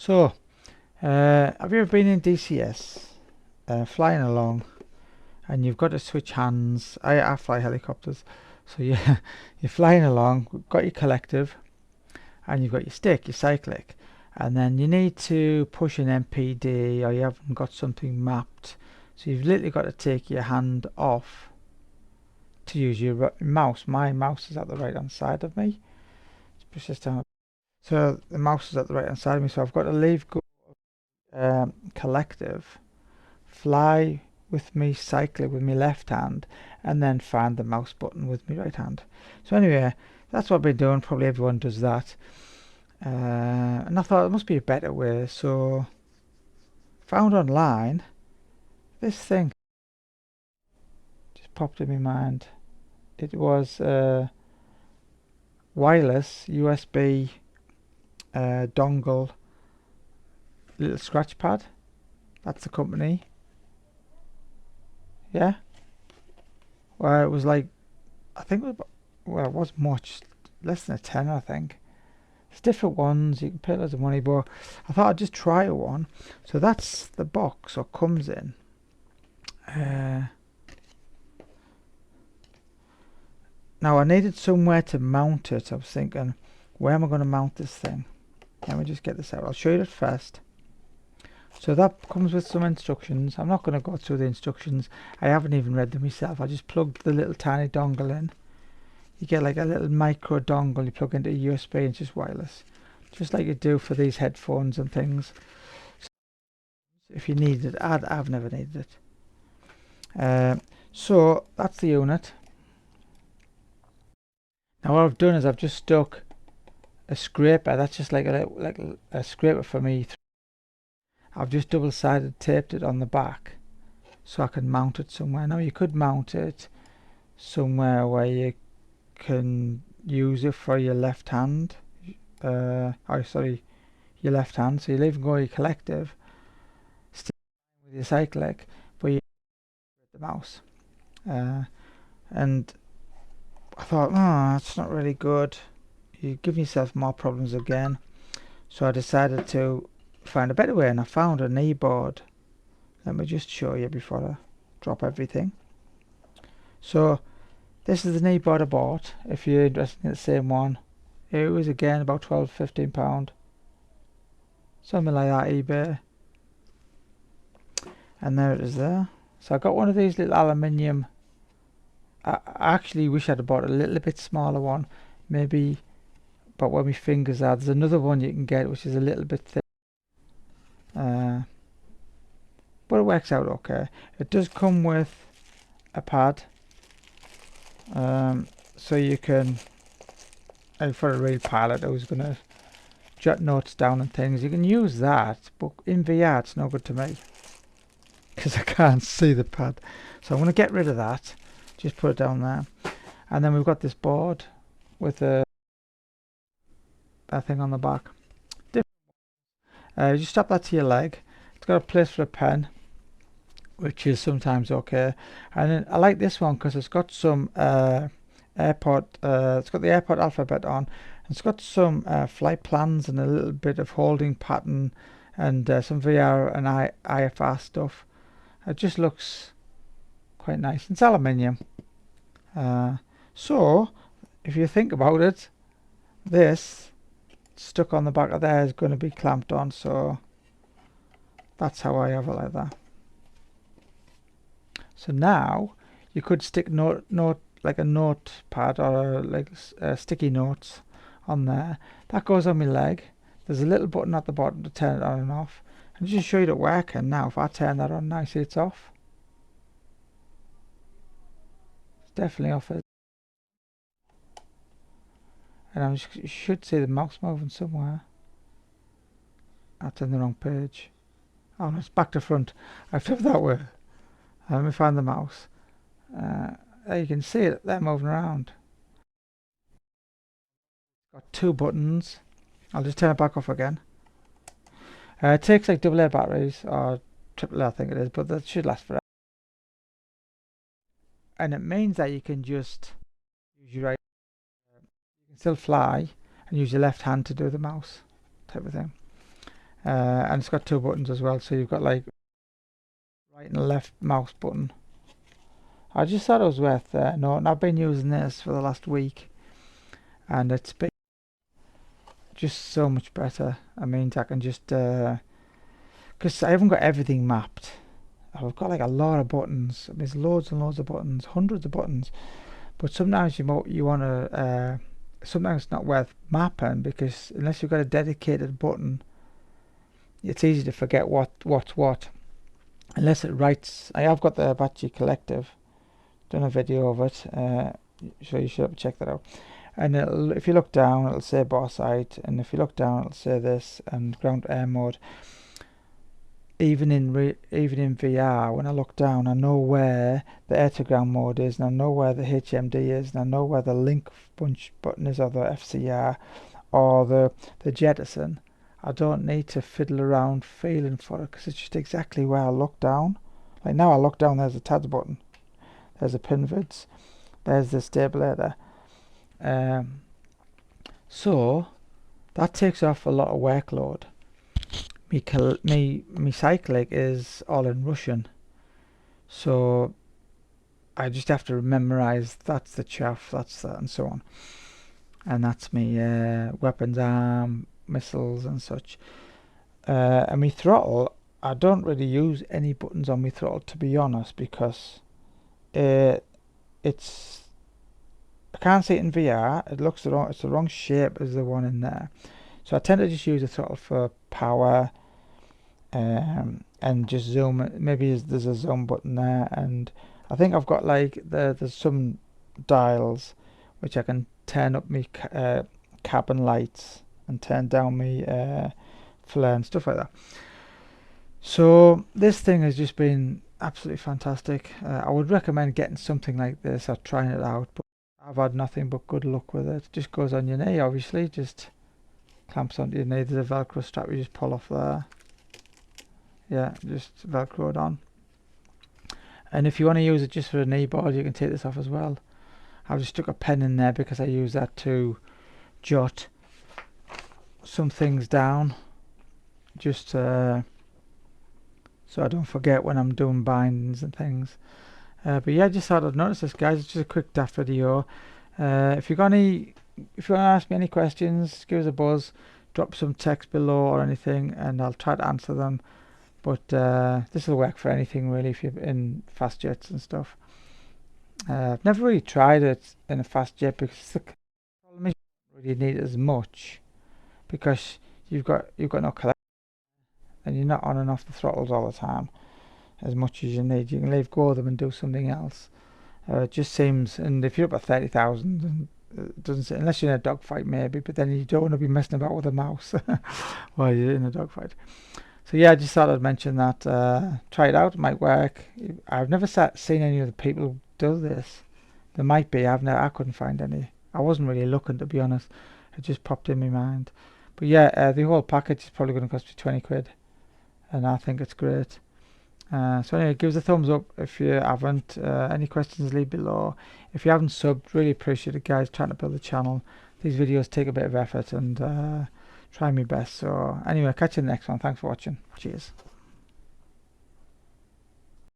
So, have you ever been in DCS, flying along, and you've got to switch hands? I fly helicopters, so yeah, you're flying along, got your collective, and you've got your stick, your cyclic, and then you need to push an MPD, or you haven't got something mapped, so you've literally got to take your hand off to use your mouse. My mouse is at the right hand side of me. Let's push this down. So the mouse is at the right hand side of me, so I've got to leave go collective, fly with me cycling with my left hand, and then find the mouse button with my right hand. So anyway, that's what I've been doing. Probably everyone does that, and I thought it must be a better way, so found online this thing. Just popped in my mind. It was wireless USB dongle little scratch pad. That's the company. Yeah. Well, it was like, I think it was, well, it wasn't much, less than a tenner, I think. There's different ones, you can pay loads of money, but I thought I'd just try one. So that's the box, or comes in. Now I needed somewhere to mount it. I was thinking, where am I going to mount this thing? Let me just get this out. I'll show you it first. So that comes with some instructions. I'm not going to go through the instructions. I haven't even read them myself. I just plugged the little tiny dongle in. You get like a little micro dongle you plug into a USB, and it's just wireless, just like you do for these headphones and things. So if you need it, I've never needed it. So that's the unit. Now what I've done is I've just stuck a scraper. That's just like a scraper for me. I've just double-sided taped it on the back so I can mount it somewhere. Now you could mount it somewhere where you can use it for your left hand. Your left hand. So you'll even go your collective, still with your cyclic, but you with the mouse. And I thought, that's not really good. You give yourself more problems again. So I decided to find a better way, and I found a knee board. Let me just show you before I drop everything. So this is the knee board I bought. If you're interested in the same one, it was again about £12–15, something like that, eBay. And there it is there. So I got one of these little aluminium. I actually wish I'd bought a little bit smaller one, maybe about where my fingers are. There's another one you can get which is a little bit thick, but it works out okay. It does come with a pad, so you can, for a real pilot who's going to jot notes down and things, you can use that, but in VR it's no good to me because I can't see the pad. So I'm going to get rid of that, just put it down there. And then we've got this board with that thing on the back. You strap that to your leg. It's got a place for a pen, which is sometimes okay. And then I like this one because it's got some it's got the airport alphabet on, and it's got some flight plans and a little bit of holding pattern and some VR and IFR stuff. It just looks quite nice. It's aluminium, so if you think about it, this stuck on the back of there is going to be clamped on, so that's how I have it like that. So now you could stick like a notepad or like sticky notes on there. That goes on my leg. There's a little button at the bottom to turn it on and off. And just to show you it working now, if I turn that on now, see it's off. It's definitely off. And you should see the mouse moving somewhere. That's in the wrong page. Oh no, it's back to front. I flipped that way. Let me find the mouse. There you can see it. They're moving around. Got two buttons. I'll just turn it back off again. It takes like AA batteries or AAA, I think it is, but that should last forever. And it means that you can just use your right. You can still fly and use your left hand to do the mouse type of thing. and it's got 2 buttons as well, so you've got like right and left mouse button. I just thought it was worth noting. And I've been using this for the last week, and it's been just so much better. I mean, I can just because I haven't got everything mapped. I've got like a lot of buttons. There's loads and loads of buttons, hundreds of buttons. But sometimes you want to. Sometimes it's not worth mapping, because unless you've got a dedicated button, it's easy to forget what's what. Unless it writes. I have got the Apache Collective. Done a video of it. So you should check that out. And if you look down, it'll say boss height, and if you look down, it'll say this, and ground air mode. Even in VR, when I look down, I know where the air to ground mode is, and I know where the HMD is, and I know where the link bunch button is, or the FCR, or the jettison. I don't need to fiddle around feeling for it, because it's just exactly where I look down. Like now I look down, there's a TADS button, there's a pin vids, there's the stabilizer. So that takes off a lot of workload. Me cycling is all in Russian, so I just have to memorize that's the chaff, that's that, and so on. And that's me weapons arm, missiles and such. And me throttle, I don't really use any buttons on me throttle, to be honest, because it's I can't see it in VR. It looks it's the wrong shape as the one in there. So I tend to just use the throttle for power, and just zoom. Maybe there's a zoom button there, and I think I've got like there's some dials which I can turn up me cabin lights and turn down me flare and stuff like that. So this thing has just been absolutely fantastic. I would recommend getting something like this or trying it out, but I've had nothing but good luck with it. Just goes on your knee, obviously, just clamps onto your knee. There's a Velcro strap you just pull off there. Yeah, just Velcroed on. And if you want to use it just for a knee board, you can take this off as well. I've just stuck a pen in there because I use that to jot some things down, just so I don't forget when I'm doing bindings and things. But yeah, I just thought I'd notice this, guys. It's just a quick daft video. If you want to ask me any questions, give us a buzz, drop some text below or anything, and I'll try to answer them. But this will work for anything really, if you're in fast jets and stuff. I've never really tried it in a fast jet, because the problem is you don't really need it as much, because you've got no collection, and you're not on and off the throttles all the time as much as you need. You can leave go of them and do something else. It just seems, and if you're up at 30,000, and it doesn't say, unless you're in a dogfight maybe, but then you don't want to be messing about with a mouse while you're in a dogfight. So yeah, I just thought I'd mention that. Try it out, it might work. I've never seen any other people do this. There might be, I couldn't find any. I wasn't really looking, to be honest. It just popped in my mind. But yeah, the whole package is probably going to cost me 20 quid, and I think it's great. So anyway, give us a thumbs up if you haven't. Any questions, leave below. If you haven't subbed, really appreciate it, guys. Trying to build the channel. These videos take a bit of effort, and try my best. So anyway, catch you in the next one. Thanks for watching. Cheers.